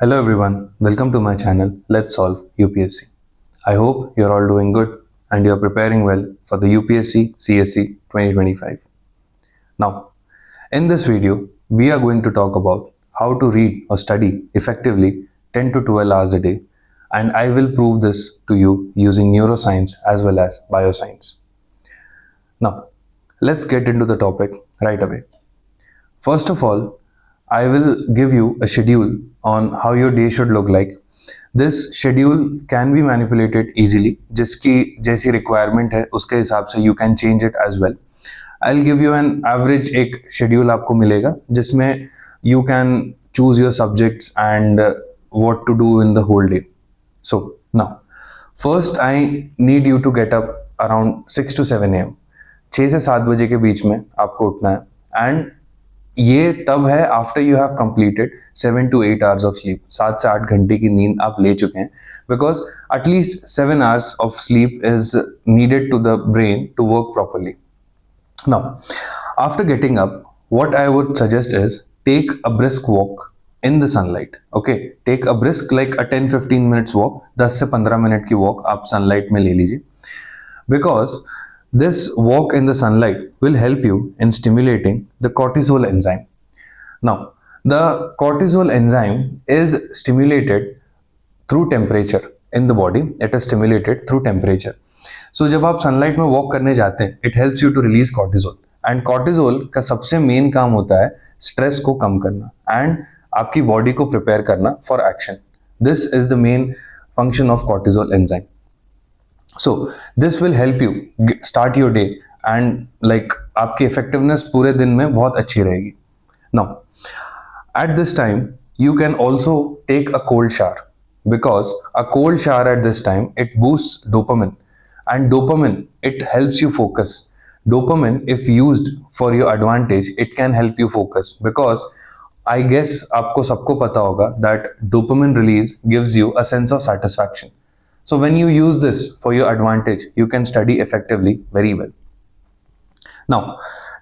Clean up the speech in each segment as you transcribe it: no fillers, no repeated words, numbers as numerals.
Hello everyone, welcome to my channel Let's Solve UPSC. I hope you're all doing good and you're preparing well for the UPSC CSC 2025. Now, in this video, we are going to talk about how to read or study effectively 10 to 12 hours a day, and I will prove this to you using neuroscience as well as bioscience. Now, let's get into the topic right away. First of all, I will give you a schedule on how your day should look like. This schedule can be manipulated easily. जिसकी जैसी requirement है उसके हिसाब से you can change it as well. I'll give you an average एक schedule आपको मिलेगा जिसमें you can choose your subjects and what to do in the whole day. So now, first I need you to get up around 6 to 7 a.m. 6 से 7 बजे के बीच में आपको उठना है एंड ये तब है after you have completed 7 to 8 hours of sleep. 7 से 8 घंटे की नींद आप ले चुके हैं because at least 7 hours of sleep is needed to the brain to work properly. Now after getting up what I would suggest is take a brisk walk in the sunlight. Okay, take a brisk like a 10-15 minutes walk. 10 से 15 minute की walk आप sunlight में ले लीजिए because this walk in the sunlight will help you in stimulating the cortisol enzyme. Now, the cortisol enzyme is stimulated through temperature in the body. It is stimulated through temperature. So जब आप sunlight में walk करने जाते हैं it helps you to release cortisol. And cortisol का सबसे main काम होता है स्ट्रेस को कम करना एंड आपकी बॉडी को प्रिपेयर करना for action. This is the main function of cortisol enzyme. So this will help you start your day and like आपकी इफेक्टिवनेस पूरे दिन में बहुत अच्छी रहेगी. Now at this time you can also take a cold shower because a cold shower at this time it boosts dopamine and dopamine it helps you focus. Dopamine, if used for your advantage, it can help you focus because I guess आपको सबको पता होगा that dopamine release gives you a sense of satisfaction. So when you use this for your advantage, you can study effectively very well. Now,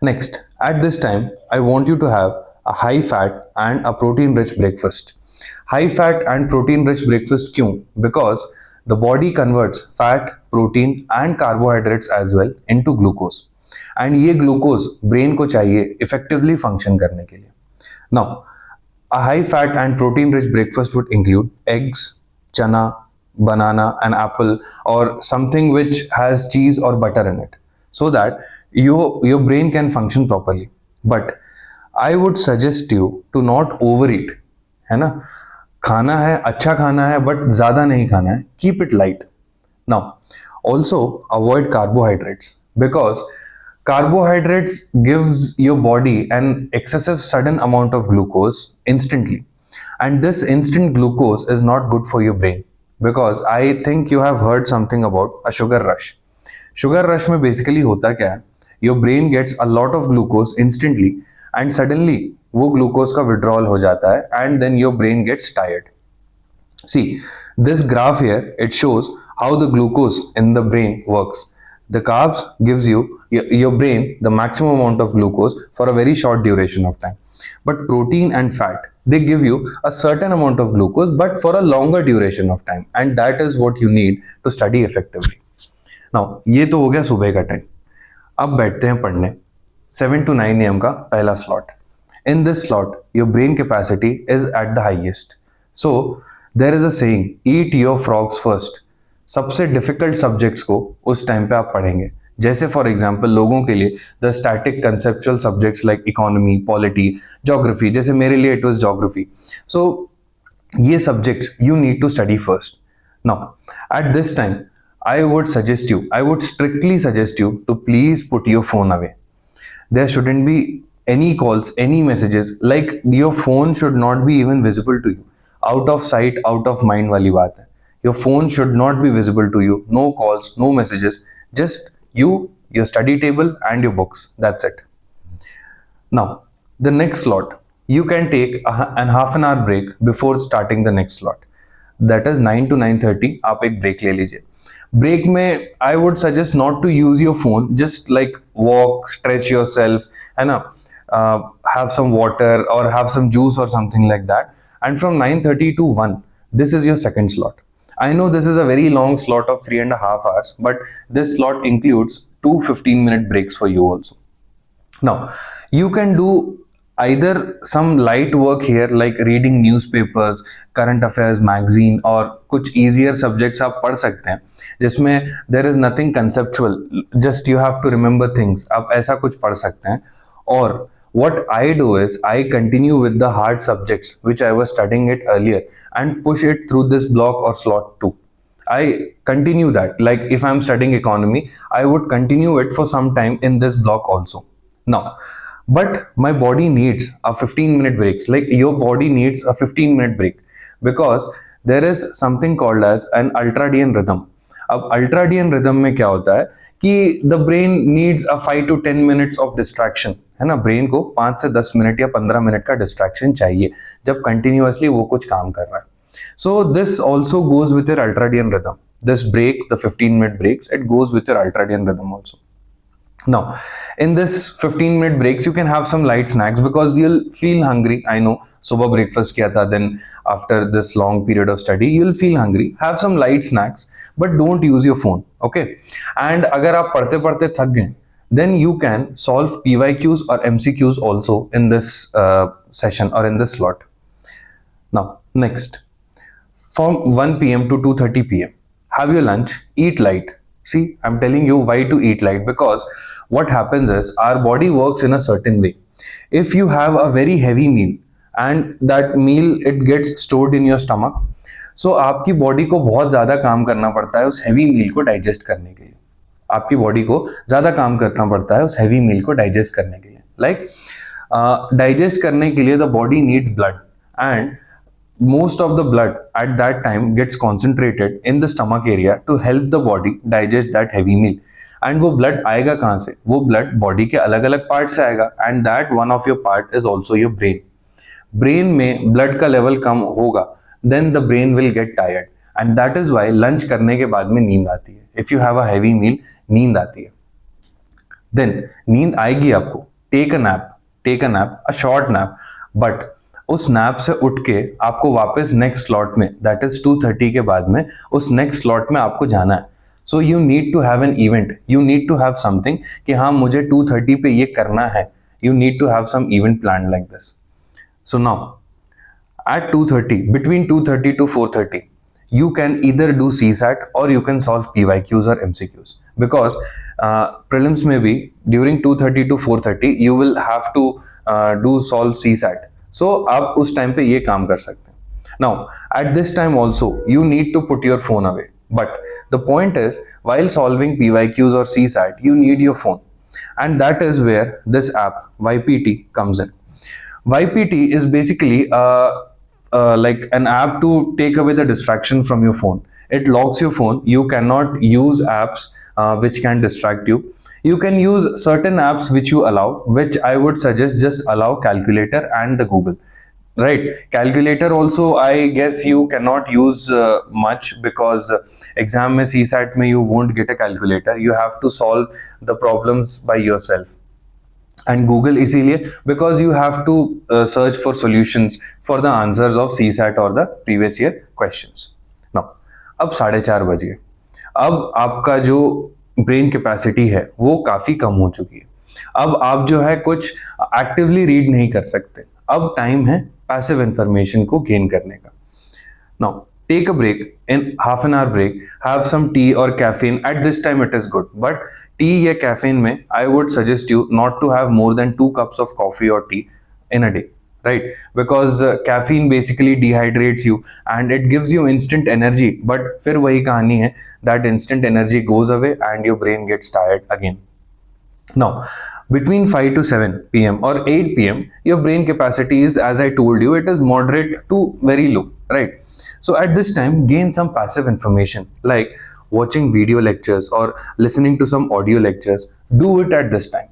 next, at this time, I want you to have a high fat and a protein rich breakfast. High fat and protein rich breakfast क्यों? Because the body converts fat, protein and carbohydrates as well into glucose. And ये glucose brain को चाहिए effectively function करने के लिए. Now a high fat and protein rich breakfast would include eggs, चना, banana, an apple, or something which has cheese or butter in it, so that your brain can function properly. But I would suggest you to not overeat. है ना, खाना है, अच्छा खाना है, but ज़्यादा नहीं खाना है. Keep it light. Now, also avoid carbohydrates because carbohydrates gives your body an excessive sudden amount of glucose instantly, and this instant glucose is not good for your brain because I think you have heard something about a sugar rush. Sugar rush में basically होता क्या है, your brain gets a lot of glucose instantly and suddenly वो glucose का withdrawal हो जाता है and then your brain gets tired. See, this graph here, it shows how the glucose in the brain works. The carbs gives you your brain the maximum amount of glucose for a very short duration of time, but protein and fat they give you a certain amount of glucose but for a longer duration of time, and that is what you need to study effectively. Now ये तो हो गया सुबह का time. अब बैठते हैं पढ़ने. 7 to 9 am का पहला slot. In this slot your brain capacity is at the highest. So there is a saying, eat your frogs first. सबसे डिफिकल्ट सब्जेक्ट्स को उस टाइम पे आप पढ़ेंगे. जैसे फॉर एग्जांपल लोगों के लिए the static conceptual subjects like economy, polity, geography, जैसे मेरे लिए इट वाज ज्योग्राफी. सो ये subjects you need to study first. Now at this time I would strictly suggest you to please put your phone away. There shouldn't be any calls, any messages, like your phone should not be even visible to you. Out of sight, out of mind वाली बात है. Your phone should not be visible to you. No calls, no messages. Just you, your study table and your books. That's it. Now, the next slot, you can take a half an hour break before starting the next slot. That is 9 to 9:30. आप एक break ले लीजिए. Break में I would suggest not to use your phone. Just like walk, stretch yourself, है ना, have some water or have some juice or something like that. and from 9:30 to 1, this is your second slot. I know this is a very long slot of 3.5 hours, but this slot includes two 15-minute breaks for you also. Now, you can do either some light work here like reading newspapers, current affairs magazine, और कुछ easier subjects आप पढ़ सकते हैं जिसमें there is nothing conceptual, just you have to remember things. आप ऐसा कुछ पढ़ सकते हैं. और what I do is I continue with the hard subjects which I was studying it earlier and push it through this block or slot too. I continue that. Like if I'm studying economy, I would continue it for some time in this block also. Now, but my body needs a 15-minute breaks. Like your body needs a 15-minute break because there is something called as an ultradian rhythm. अब ultradian rhythm में क्या होता है कि the brain needs a 5 to 10 minutes of distraction, है ना. Brain को 5 से 10 मिनट या 15 मिनट का डिस्ट्रैक्शन चाहिए जब कंटिन्यूअसली वो कुछ काम कर रहा है. So this also goes with your ultradian rhythm. This break, the 15-minute breaks, it goes with your ultradian rhythm also. Now, in this 15-minute breaks, you can have some light snacks because you'll feel hungry. I know, सुबह breakfast किया था, then after this long period of study, you'll feel hungry. Have some light snacks, but don't use your phone, okay? And अगर आप पढ़ते पढ़ते थक गए, then you can solve PYQs or MCQs also in this session or in this slot. Now, next, from 1 p.m. to 2:30 p.m., have your lunch, eat light. See, I'm telling you why to eat light, because what happens is our body works in a certain way. If you have a very heavy meal and that meal it gets stored in your stomach, so आपकी body को बहुत ज़्यादा काम करना पड़ता है उस heavy मील को डाइजेस्ट करने के लिए. आपकी बॉडी को ज़्यादा काम करना पड़ता है उस हैवी मील को डाइजेस्ट करने के लिए. लाइक डाइजेस्ट करने के लिए the body needs blood, and most of the blood at that time gets concentrated in the stomach area to help the body digest that heavy meal. And वो blood आएगा कहाँ से? वो blood body के अलग अलग parts से आएगा, and that one of your part is also your brain. Brain में blood का level कम होगा, then the brain will get tired, and that is why lunch करने के बाद में नींद आती है. If you have a heavy meal, नींद आती है. Then नींद आएगी आपको. Take a nap, a short nap, but उस नैप से उठ के आपको वापस नेक्स्ट स्लॉट में, दैट इज 2:30 के बाद में, उस नेक्स्ट स्लॉट में आपको जाना है. So you need to have an event, you need to have something कि हाँ मुझे 2:30 पे ये करना है. You need to have some event plan like this. So now at 2:30, between 2:30 to 4:30, you can either do CSAT or you can solve PYQs or MCQs, because prelims में भी during 2:30 to 4:30 you will have to do solve CSAT. So आप उस time पे ये काम कर सकते हैं. Now at this time also you need to put your phone away, but the point is while solving PYQs or CSAT you need your phone, and that is where this app YPT comes in. YPT is basically like an app to take away the distraction from your phone. It locks your phone. You cannot use apps which can distract you. You can use certain apps which you allow, which I would suggest just allow calculator and the Google. Right, calculator also I guess you cannot use much because exam में CSAT में you won't get a calculator. You have to solve the problems by yourself. And Google इसीलिए because you have to search for solutions for the answers of CSAT or the previous year questions. Now, अब 4:30 बज गए. अब आपका जो brain capacity है वो काफ़ी कम हो चुकी है. अब आप जो है कुछ एक्टिवली रीड नहीं कर सकते. अब टाइम है पैसिव इंफॉर्मेशन को गेन करने का. Now take a break. In half an hour break have some tea और caffeine. At this time it is good, but tea या कैफीन में I would suggest you not to have more than 2 cups of coffee or tea in a day. Right, because caffeine basically dehydrates you and it gives you instant energy, but फिर वही कहानी है, that instant energy goes away and your brain gets tired again. Now, between 5 to 7 p.m. or 8 p.m. your brain capacity is, as I told you, it is moderate to very low, right? So at this time gain some passive information like watching video lectures or listening to some audio lectures. Do it at this time,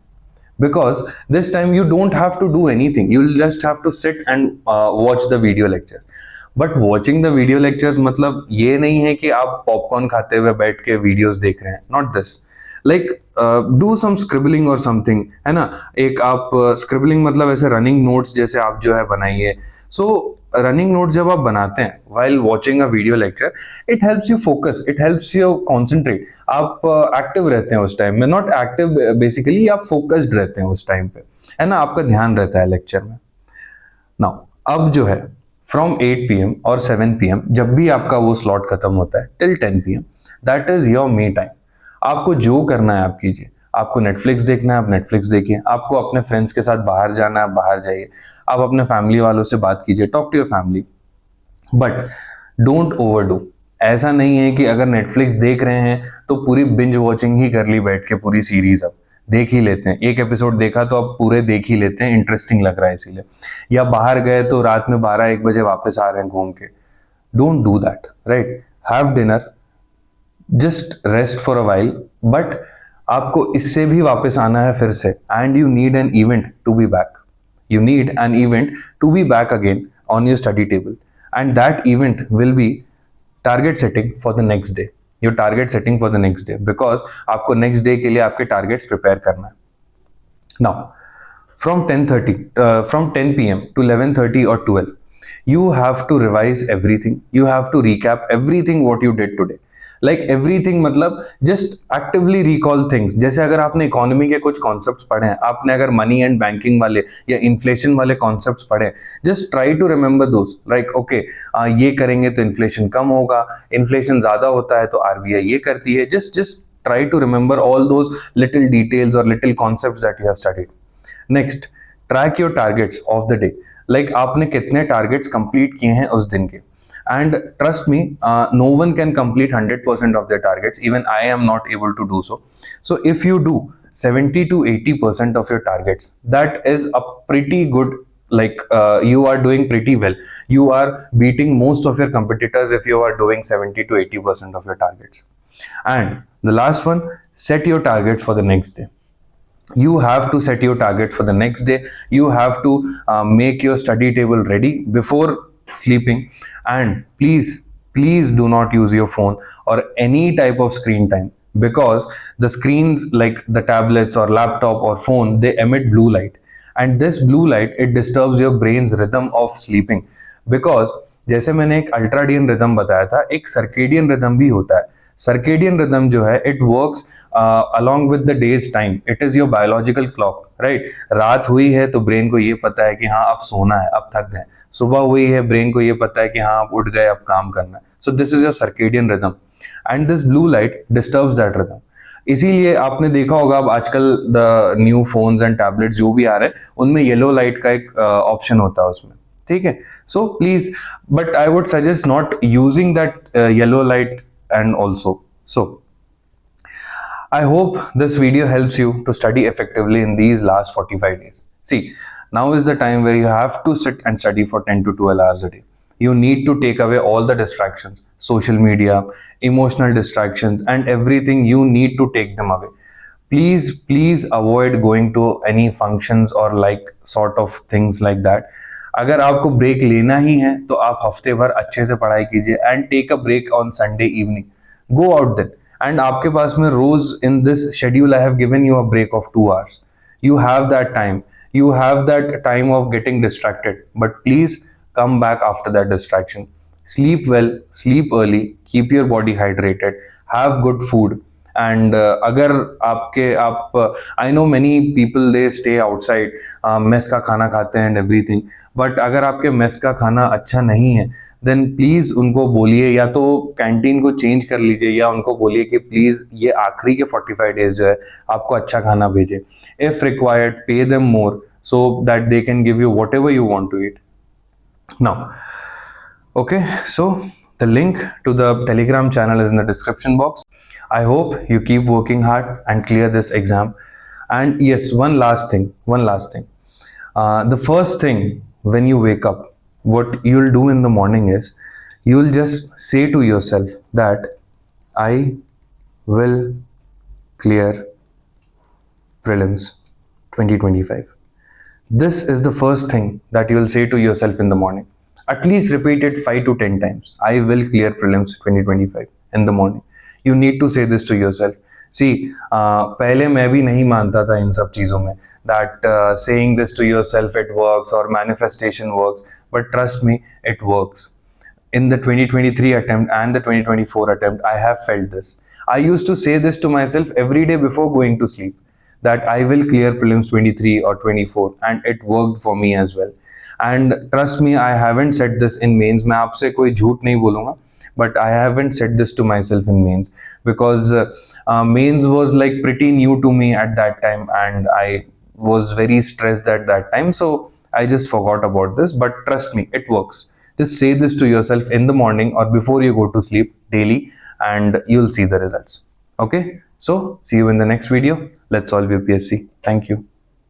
because this time you don't have to do anything. You'll just have to sit and watch the video lectures. But watching the video lectures मतलब ये नहीं है कि आप popcorn खाते हुए बैठ के वीडियोस देख रहे हैं. Not this. Like do some scribbling or something, है ना. एक आप scribbling मतलब ऐसे running notes जैसे आप जो है बनाइए. So रनिंग नोट्स जब आप बनाते हैं while watching a video lecture, it helps you focus, it helps you concentrate. आप एक्टिव रहते हैं उस टाइम में, नॉट एक्टिव बेसिकली, आप फोकस्ड रहते हैं उस टाइम पे, है ना, आपका ध्यान रहता है लेक्चर में. नाउ अब जो है फ्रॉम 8 PM और 7 PM जब भी आपका वो स्लॉट खत्म होता है till 10 PM, that is your me time. आपको जो करना है आप कीजिए. आपको नेटफ्लिक्स देखना है आप नेटफ्लिक्स देखिए. आपको अपने फ्रेंड्स के साथ बाहर जाना है आप बाहर जाइए. आप अपने फैमिली वालों से बात कीजिए, talk to your family, but don't overdo. ऐसा नहीं है कि अगर नेटफ्लिक्स देख रहे हैं तो पूरी बिंज वॉचिंग ही कर ली बैठ के, पूरी सीरीज अब देख ही लेते हैं. एक एपिसोड देखा तो अब पूरे देख ही लेते हैं, इंटरेस्टिंग लग रहा है इसीलिए. या बाहर गए तो रात में 12-1 बजे वापस आ रहे हैं घूम के. Don't do that, right. Have dinner, just rest for a while, but आपको इससे भी वापस आना है फिर से. And you need an event to be back. You need an event to be back again on your study table, and that event will be target setting for the next day. Your target setting for the next day, because आपको next day के लिए आपके targets prepare करना है. Now from 10 PM to 11:30 or 12, you have to revise everything. You have to recap everything what you did today. Like everything, मतलब just actively recall things. जैसे अगर आपने इकोनॉमी के कुछ कॉन्सेप्ट्स पढ़े हैं, आपने अगर मनी एंड बैंकिंग वाले या इन्फ्लेशन वाले कॉन्सेप्ट्स पढ़े हैं, just try to remember those. Like okay, ये करेंगे तो इन्फ्लेशन कम होगा, इन्फ्लेशन ज्यादा होता है तो आरबीआई ये करती है. Just try to remember all those little details और little concepts that you have studied. Next, track your targets of the day. Like आपने कितने टारगेट्स कंप्लीट किए हैं उस दिन के. And trust me, no one can complete 100% of their targets. Even I am not able to do so. So if you do 70 to 80% of your targets, that is a pretty good, like you are doing pretty well. You are beating most of your competitors if you are doing 70 to 80% of your targets. And the last one, set your targets for the next day. You have to set your target for the next day. You have to make your study table ready before sleeping. And please do not use your phone or any type of screen time, because the screens like the tablets or laptop or phone, they emit blue light, and this blue light, it disturbs your brain's rhythm of sleeping. Because जैसे मैंने एक अल्ट्राडियन rhythm बताया था, एक circadian rhythm भी होता है. Circadian rhythm जो है, it works along with the day's time. It is your biological clock, right? रात हुई है तो ब्रेन को ये पता है कि हाँ अब सोना है, अब थक गए. सुबह हुई है, ब्रेन को ये पता है कि हाँ आप उठ गए, अब काम करना है. So this is your circadian rhythm, and this blue light disturbs that rhythm. इसीलिए आपने देखा होगा अब आजकल the new phones and tablets जो भी आ रहे हैं, उनमें येलो लाइट का एक ऑप्शन होता है उसमें, ठीक है. So please, but I would suggest not using that yellow light. And also, so I hope this video helps you to study effectively in these last 45 days. See, now is the time where you have to sit and study for 10 to 12 hours a day. You need to take away all the distractions, social media, emotional distractions, and everything. You need to take them away. Please avoid going to any functions or like sort of things like that. अगर आपको break लेना ही है तो आप हफ्ते भर अच्छे से पढ़ाई कीजिए, and take a break on Sunday evening. Go out then. And आपके पास में रोज in this schedule I have given you a break of 2 hours. You have that time. You have that time of getting distracted. But please come back after that distraction. Sleep well, sleep early, keep your body hydrated, have good food. And अगर आप I know many people they stay outside, mess का खाना खाते हैं and everything. But अगर आपके mess का खाना अच्छा नहीं है, देन प्लीज उनको बोलिए, या तो कैंटीन को चेंज कर लीजिए, या उनको बोलिए कि प्लीज ये आखिरी के 45 डेज जो है आपको अच्छा खाना भेजे. If required, pay them more so that they can give you whatever you want to eat. Now, okay, so the link to the Telegram channel is in the description box. I hope you keep working hard and clear this exam. And yes, one last thing. The first thing when you wake up, what you'll do in the morning is you'll just say to yourself that I will clear prelims 2025. This is the first thing that you will say to yourself in the morning. At least repeat it 5 to 10 times. I will clear prelims 2025 in the morning. You need to say this to yourself. See, पहले मैं भी नहीं मानता था इन सब चीज़ों में that saying this to yourself it works or manifestation works. but trust me, it works. In the 2023 attempt and the 2024 attempt, I have felt this. I used to say this to myself every day before going to sleep, that I will clear prelims 23 or 24, and it worked for me as well. And trust me, I haven't said this in mains. मैं आपसे कोई झूठ नहीं बोलूँगा, but I haven't said this to myself in mains because mains was like pretty new to me at that time, and I was very stressed at that time. So I just forgot about this. But trust me, it works. Just say this to yourself in the morning or before you go to sleep daily, and you'll see the results. Okay, so see you in the next video. Let's solve UPSC. Thank you.